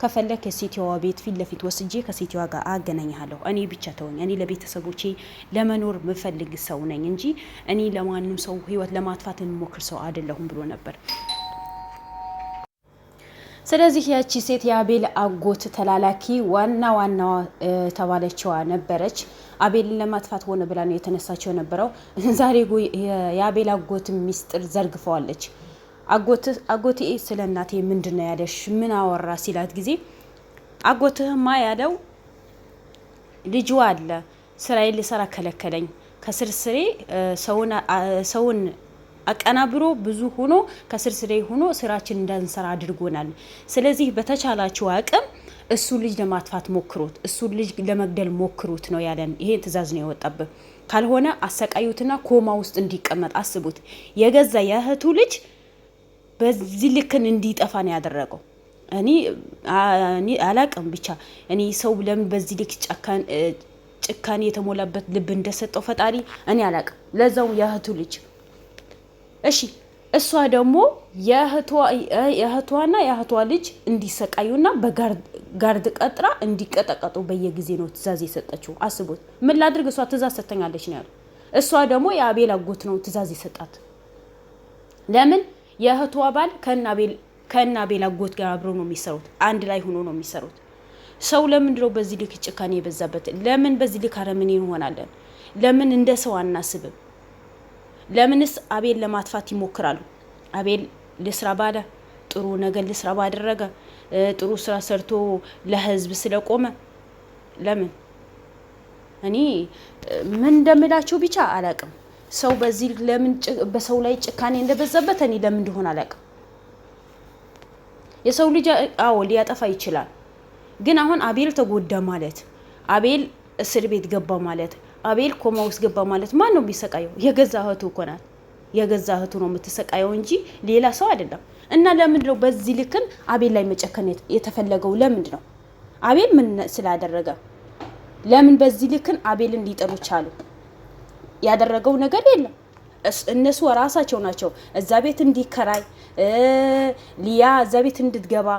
ከፈለክ የሴትዋ ቤት ፊት ለፊት ወስጄ ከሴትዋ ጋር አገናኝሃለሁ እኔ ብቻ ተወኝ እኔ ለቤተሰቦቼ ለመኖር ምፈልግ ሰው ነኝ እንጂ እኔ ለማንም ሰው ህይወት ለማጥፋት እንሞክር ሰው አይደለሁም ብሎ ነበር። ስለዚህ ያቺ ሴት የአቤል አጎት ተላላኪ ዋና ተባለችዋ ነበረች። አቤልን ለማጥፋት ሆነ ብላ ነው የተነሳቸው ነበረው። ዛሬ የአቤል አጎት ሚስጥር ዘርግፈዋለች። አጎቴ ስለ እናቴ ምንድነው ያለሽ ምን አወራ ሲላት ጊዜ አጎትህማ ያለው ልጅ አለ ስራዬን ልሰራ ከለከለኝ ከስርስሬ ሰውን አቀናብሮ ብዙ ሆኖ ከስርስሬ ሆኖ ስራችን እንዳንሰራ አድርጎናል። ስለዚህ በተቻላችሁ አቅም እሱ ልጅ ለማጥፋት ሞክሩት እሱ ልጅ ለመግደል ሞክሩት ነው ያለን። ይሄ ትዕዛዝ ነው የወጣበት። ካልሆነ አሰቃዩትና ኮማ ውስጥ እንዲቀመጥ አስቡት። የገዛ የእህቱ ልጅ በዚህ ልክን እንዲጠፋ ነው ያደረገው። እኔ አላቅም ብቻ እኔ ሰው ለምን በዚህ ልክ ጭካኔ የተሞላበት ልብ እንደሰጠው ፈጣሪ እኔ አላቅም። ለዛው የእህቱ ልጅ እሺ እሷ ደግሞ የእህቷና የእህቷ ልጅ እንዲሰቃዩና በጋርድ ቀጥራ እንዲቀጠቀጡ በየጊዜ ነው ትዕዛዝ የሰጠችው። አስቡት ምን ላድርግ እሷ ትዕዛዝ ሰጥተኛለች ነው ያለው። እሷ ደግሞ የአቤል አጎት ነው ትዕዛዝ የሰጣት። ለምን የእህቷ ባል ከአቤል አጎት ጋር አብረው ነው የሚሰሩት አንድ ላይ ሆኖ ነው የሚሰሩት። ሰው ለምንድነው በዚህ ልክ ጭካኔ የበዛበት? ለምን በዚህ ልክ አረመኔ እንሆናለን? ለምን እንደ ሰው አናስብም? ለምንስ አቤል ለማጥፋት ይሞክራሉ? አቤል ለስራ ባለ ጥሩ ነገር ለስራ ባደረገ ጥሩ ስራ ሰርቶ ለህዝብ ስለቆመ ለምን እኔ ምን እንደምላችሁ ብቻ አላቅም። ሰው በዚህ ለምን በሰው ላይ ጭካኔ እንደበዛበት እኔ ለምን እንደሆነ አላቅም። የሰው ልጅ አዎ ሊያጠፋ ይችላል። ግን አሁን አቤል ተጎዳ ማለት አቤል እስር ቤት ገባ ማለት አቤል ኮማ ውስጥ ገባ ማለት ማን ነው የሚሰቃየው? የገዛ እህቱ እኮ ናት። የገዛ እህቱ ነው የምትሰቃየው እንጂ ሌላ ሰው አይደለም። እና ለምንድን ነው በዚህ ልክን አቤል ላይ መጨከን የተፈለገው? ለምንድን ነው አቤል ምን ስላደረገ? ለምን በዚህ ልክን አቤል እንዲጠሉ ቻሉ? ያደረገው ነገር የለም። እነሱ ራሳቸው ናቸው እዛ ቤት እንዲከራይ ሊያ እዛ ቤት እንድትገባ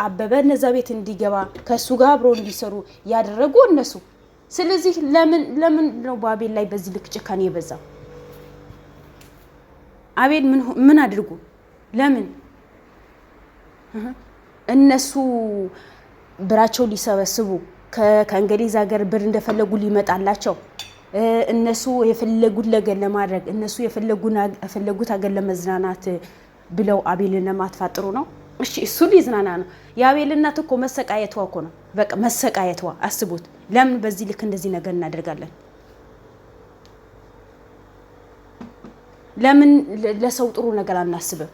አበበ እነዛ ቤት እንዲገባ ከሱ ጋር አብሮ እንዲሰሩ ያደረጉ እነሱ። ስለዚህ ለምን ነው በአቤል ላይ በዚህ ልክ ጭካኔ የበዛው? አቤል ምን አድርጉ? ለምን እነሱ ብራቸው ሊሰበስቡ ከእንግሊዝ ሀገር ብር እንደፈለጉ ሊመጣላቸው እነሱ የፈለጉት ነገር ለማድረግ እነሱ የፈለጉት ሀገር ለመዝናናት ብለው አቤልን ለማጥፋት ጥሩ ነው? እሺ እሱ ሊዝናና ነው። የአቤል እናት እኮ መሰቃየቷ እኮ ነው። በቃ መሰቃየቷ አስቡት። ለምን በዚህ ልክ እንደዚህ ነገር እናደርጋለን? ለምን ለሰው ጥሩ ነገር አናስብም?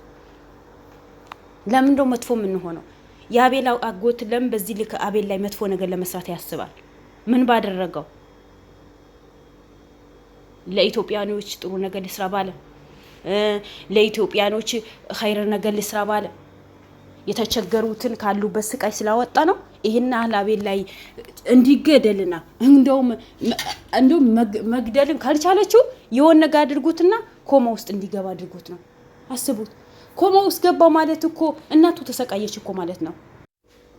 ለምን ነው መጥፎ ምን ሆነው? የአቤል አጎት ለምን በዚህ ልክ አቤል ላይ መጥፎ ነገር ለመስራት ያስባል? ምን ባደረገው? ለኢትዮጵያኖች ጥሩ ነገር ልስራ ባለ ለኢትዮጵያኖች ኸይር ነገር ልስራ ባለ የተቸገሩትን ካሉበት ስቃይ ስላወጣ ነው ይሄን አቤል ላይ እንዲገደልና እንደውም መግደልን ካልቻለችው የሆነ ነገር አድርጉትና ኮማ ውስጥ እንዲገባ አድርጉት ነው። አስቡት። ኮማ ውስጥ ገባ ማለት እኮ እናቱ ተሰቃየች እኮ ማለት ነው።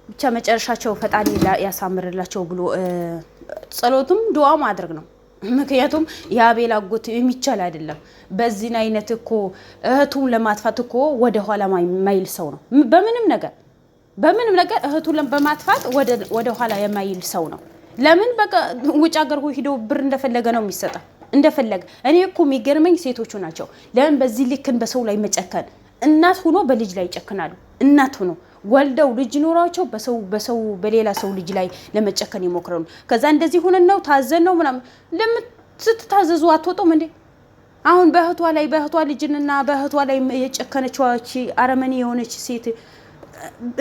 ብቻ መጨረሻቸው ፈጣሪ ያሳምርላቸው ብሎ ጸሎቱም ዱዓ ማድረግ ነው። ምክንያቱም የአቤል አጎት የሚቻል አይደለም። በዚህ አይነት እኮ እህቱን ለማጥፋት እኮ ወደ ኋላ ማይል ሰው ነው። በምንም ነገር እህቱን በማጥፋት ወደ ኋላ የማይል ሰው ነው። ለምን በቃ ውጭ ሀገር ሄዶ ብር እንደፈለገ ነው የሚሰጠው እንደፈለገ። እኔ እኮ የሚገርመኝ ሴቶቹ ናቸው። ለምን በዚህ ልክን በሰው ላይ መጨከን? እናት ሆኖ በልጅ ላይ ይጨክናሉ። እናት ሆኖ ወልደው ልጅ ኖራቸው በሰው በሌላ ሰው ልጅ ላይ ለመጨከን ይሞክራሉ። ከዛ እንደዚህ ሆነን ነው ታዘን ነው ምናምን። ለምን ስትታዘዙ አትወጡም እንዴ? አሁን በእህቷ ልጅንና በእህቷ ላይ የጨከነችው አረመኔ የሆነች ሴት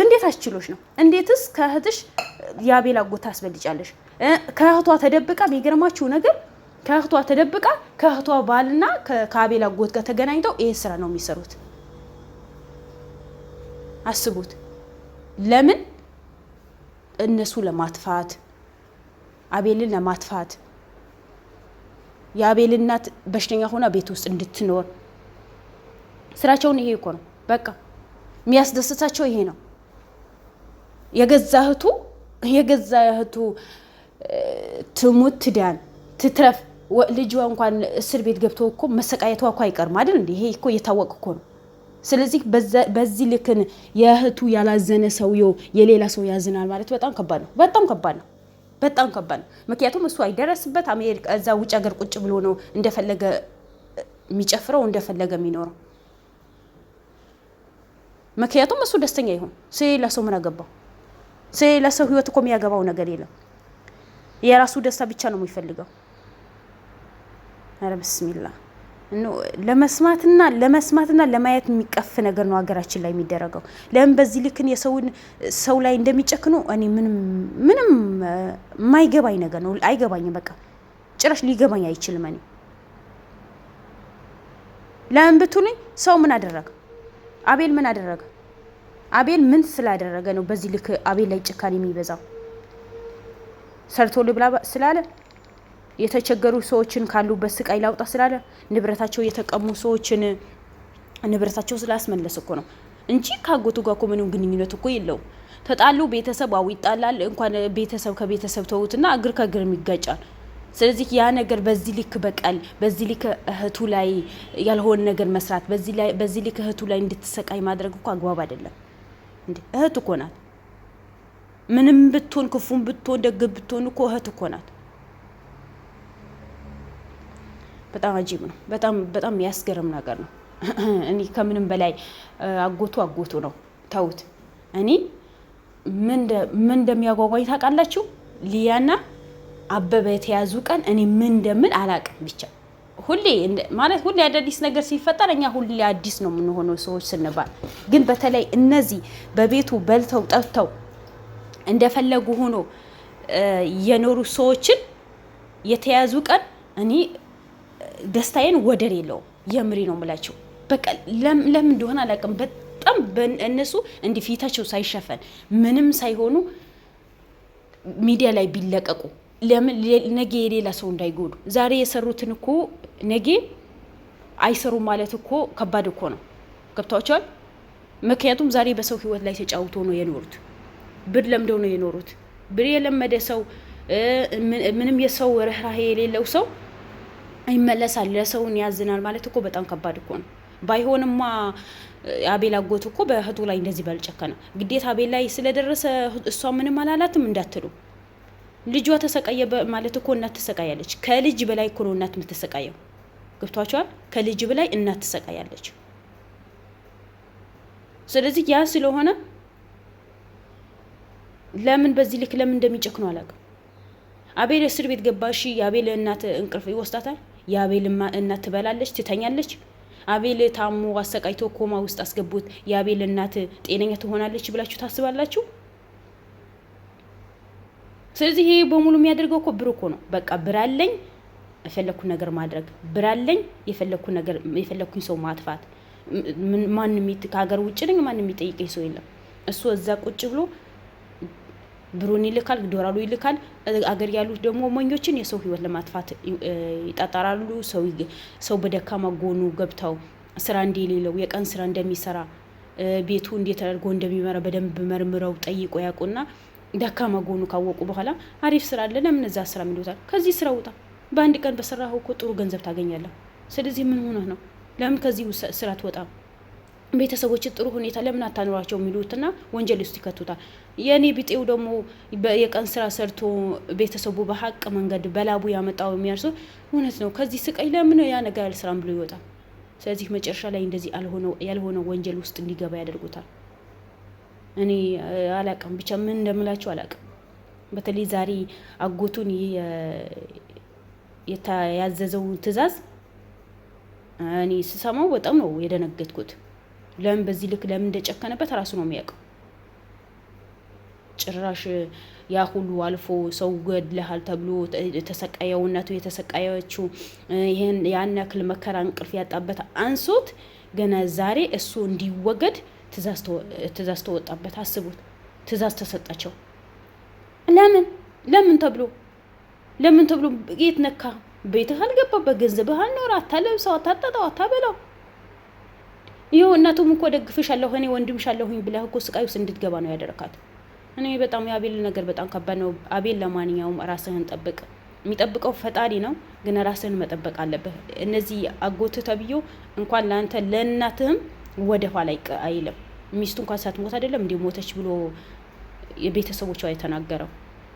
እንዴት አስችሎሽ ነው? እንዴትስ ከእህትሽ የአቤል አጎት ታስበልጫለሽ? ከእህቷ ተደብቃ የሚገርማችሁ ነገር ከእህቷ ተደብቃ ከእህቷ ባልና ከአቤል አጎት ጋር ተገናኝተው ይሄ ስራ ነው የሚሰሩት። አስቡት። ለምን እነሱ ለማጥፋት አቤልን ለማጥፋት የአቤል እናት በሽተኛ ሆና ቤት ውስጥ እንድትኖር ስራቸውን ይሄ እኮ ነው። በቃ የሚያስደስታቸው ይሄ ነው። የገዛ እህቱ ትሙት ትዳን ትትረፍ ልጇ እንኳን እስር ቤት ገብቶ እኮ መሰቃየቷ እኮ አይቀርም አይደል እንዴ? ይሄ እኮ እየታወቀ እኮ ነው። ስለዚህ በዚህ ልክን የእህቱ ያላዘነ ሰውየው የሌላ ሰው ያዝናል ማለት በጣም ከባድ ነው። በጣም ከባድ ነው። ምክንያቱም እሱ አይደረስበት አሜሪካ እዛ ውጭ ሀገር ቁጭ ብሎ ነው እንደፈለገ የሚጨፍረው እንደፈለገ የሚኖረው። ምክንያቱም እሱ ደስተኛ ይሁን ስለሌላ ሰው ምን አገባው? ስለሌላ ሰው ህይወት እኮ የሚያገባው ነገር የለም። የራሱ ደስታ ብቻ ነው የሚፈልገው። አረ ብስሚላ ለመስማትና ለማየት የሚቀፍ ነገር ነው ሀገራችን ላይ የሚደረገው። ለምን በዚህ ልክን ሰው ላይ እንደሚጨክኑ እኔ ምንም የማይገባኝ ነገር ነው። አይገባኝም። በቃ ጭራሽ ሊገባኝ አይችልም። እኔ ለምን ብትሉኝ ሰው ምን አደረገ? አቤል ምን አደረገ? አቤል ምን ስላደረገ ነው በዚህ ልክ አቤል ላይ ጭካኔ የሚበዛው? ሰርቶ ልብላ ስላለ፣ የተቸገሩ ሰዎችን ካሉበት ስቃይ ላውጣ ስላለ፣ ንብረታቸው የተቀሙ ሰዎችን ንብረታቸው ስላስመለስ እኮ ነው እንጂ ካጎቱ ጋር እኮ ምንም ግንኙነት እኮ የለውም። ተጣሉ፣ ቤተሰብ ይጣላል። እንኳን ቤተሰብ ከቤተሰብ ተውትና እግር ከእግር ይጋጫል። ስለዚህ ያ ነገር በዚህ ልክ በቀል፣ በዚህ ልክ እህቱ ላይ ያልሆነ ነገር መስራት፣ በዚህ ልክ እህቱ ላይ እንድትሰቃይ ማድረግ እኮ አግባብ አይደለም እንዴ። እህት እኮ ናት። ምንም ብትሆን ክፉም ብትሆን ደግ ብትሆን እኮ እህት እኮ ናት። በጣም አጂብ ነው። በጣም የሚያስገርም ነገር ነው። እኔ ከምንም በላይ አጎቱ ነው። ተውት። እኔ ምን እንደሚያጓጓኝ ታውቃላችሁ? ሊያና አበበ የተያዙ ቀን እኔ ምን እንደምን አላውቅም። ብቻ ሁሌ አዳዲስ ነገር ሲፈጠር እኛ ሁሌ አዲስ ነው የምንሆነው ሰዎች ስንባል፣ ግን በተለይ እነዚህ በቤቱ በልተው ጠጥተው እንደፈለጉ ሆኖ የኖሩ ሰዎችን የተያዙ ቀን እኔ ደስታዬን ወደር የለውም። የምሪ ነው የምላቸው። በቃ ለምን እንደሆነ አላውቅም። በጣም እነሱ እንዲህ ፊታቸው ሳይሸፈን ምንም ሳይሆኑ ሚዲያ ላይ ቢለቀቁ ለምን ነገ የሌላ ሰው እንዳይጎዱ። ዛሬ የሰሩትን እኮ ነገ አይሰሩም ማለት እኮ ከባድ እኮ ነው። ገብታችኋል? ምክንያቱም ዛሬ በሰው ህይወት ላይ ተጫውቶ ነው የኖሩት። ብር ለምደው ነው የኖሩት። ብር የለመደ ሰው ምንም የሰው ርህራሄ የሌለው ሰው ይመለሳል፣ ለሰውን ያዝናል ማለት እኮ በጣም ከባድ እኮ ነው። ባይሆንማ አቤል አጎቱ እኮ በእህቱ ላይ እንደዚህ ባልጨከነ። ግዴታ አቤል ላይ ስለደረሰ እሷ ምንም አላላትም እንዳትሉ። ልጇ ተሰቃየ ማለት እኮ እናት ትሰቃያለች። ከልጅ በላይ እኮ ነው እናት የምትሰቃየው። ገብቷቸዋል? ከልጅ በላይ እናት ትሰቃያለች። ስለዚህ ያ ስለሆነ ለምን በዚህ ልክ ለምን እንደሚጨክኑ አላውቅም። አቤል እስር ቤት ገባሽ፣ የአቤል እናት እንቅልፍ ይወስዳታል። የአቤል እናት ትበላለች፣ ትተኛለች። አቤል ታሞ አሰቃይቶ ኮማ ውስጥ አስገቡት። የአቤል እናት ጤነኛ ትሆናለች ብላችሁ ታስባላችሁ? ስለዚህ ይሄ በሙሉ የሚያደርገው እኮ ብር እኮ ነው። በቃ ብር አለኝ የፈለኩ ነገር ማድረግ፣ ብር አለኝ የፈለኩኝ ሰው ማጥፋት። ማንም ከሀገር ውጭ ነኝ፣ ማንም የሚጠይቀኝ ሰው የለም። እሱ እዛ ቁጭ ብሎ ብሩን ይልካል፣ ዶላሩ ይልካል። አገር ያሉት ደግሞ ሞኞችን የሰው ህይወት ለማጥፋት ይጣጣራሉ። ሰው በደካማ ጎኑ ገብተው ስራ እንደሌለው የቀን ስራ እንደሚሰራ ቤቱ እንዴት አድርጎ እንደሚመራ በደንብ መርምረው ጠይቆ ያውቁና ደካማ ጎኑ ካወቁ በኋላ አሪፍ ስራ አለ ለምን እዛ ስራ የሚሉታል። ከዚህ ስራ ውጣ፣ በአንድ ቀን በሰራው እኮ ጥሩ ገንዘብ ታገኛለህ። ስለዚህ ምን ሆነህ ነው? ለምን ከዚህ ስራ ትወጣ? ቤተሰቦች ጥሩ ሁኔታ ለምን አታኖራቸው የሚሉትና ወንጀል ውስጥ ይከቱታል። የኔ ቢጤው ደግሞ የቀን ስራ ሰርቶ ቤተሰቡ በሀቅ መንገድ በላቡ ያመጣው የሚያርሱ እውነት ነው። ከዚህ ስቃይ ለምን ያ ነገር አልሰራም ብሎ ይወጣል። ስለዚህ መጨረሻ ላይ እንደዚህ ያልሆነ ወንጀል ውስጥ እንዲገባ ያደርጉታል። እኔ አላቅም፣ ብቻ ምን እንደምላችሁ አላቅም። በተለይ ዛሬ አጎቱን ያዘዘው ትዕዛዝ እኔ ስሰማው በጣም ነው የደነገጥኩት። ለምን በዚህ ልክ ለምን እንደጨከነበት ራሱ ነው የሚያውቀው። ጭራሽ ያ ሁሉ አልፎ ሰው ገድለሃል ተብሎ ተሰቃየው፣ እናቱ የተሰቃየችው ይሄን ያን ያክል መከራ እንቅልፍ ያጣበት አንሶት ገና ዛሬ እሱ እንዲወገድ ትዕዛዝ ተወጣበት። አስቡት፣ ትዕዛዝ ተሰጣቸው። ለምን ተብሎ የት ነካ? ቤትህ አልገባበት፣ ገንዘብህ አልኖር፣ አታለብሰው፣ አታጠጣው፣ አታበላው። ይኸው እናቱም እኮ ደግፍሻለሁ እኔ ወንድምሻለሁኝ ብለህ እኮ ስቃይ ውስጥ እንድትገባ ነው ያደረካት። እኔ በጣም የአቤል ነገር በጣም ከባድ ነው። አቤል ለማንኛውም ራስህን ጠብቅ። የሚጠብቀው ፈጣሪ ነው፣ ግን ራስህን መጠበቅ አለብህ። እነዚህ አጎት ተብዮ እንኳን ለአንተ ለእናትህም ወደ ኋላ አይልም። ሚስቱ እንኳን ሳትሞት አይደለም እንዲህ ሞተች ብሎ የቤተሰቦቿ የተናገረው።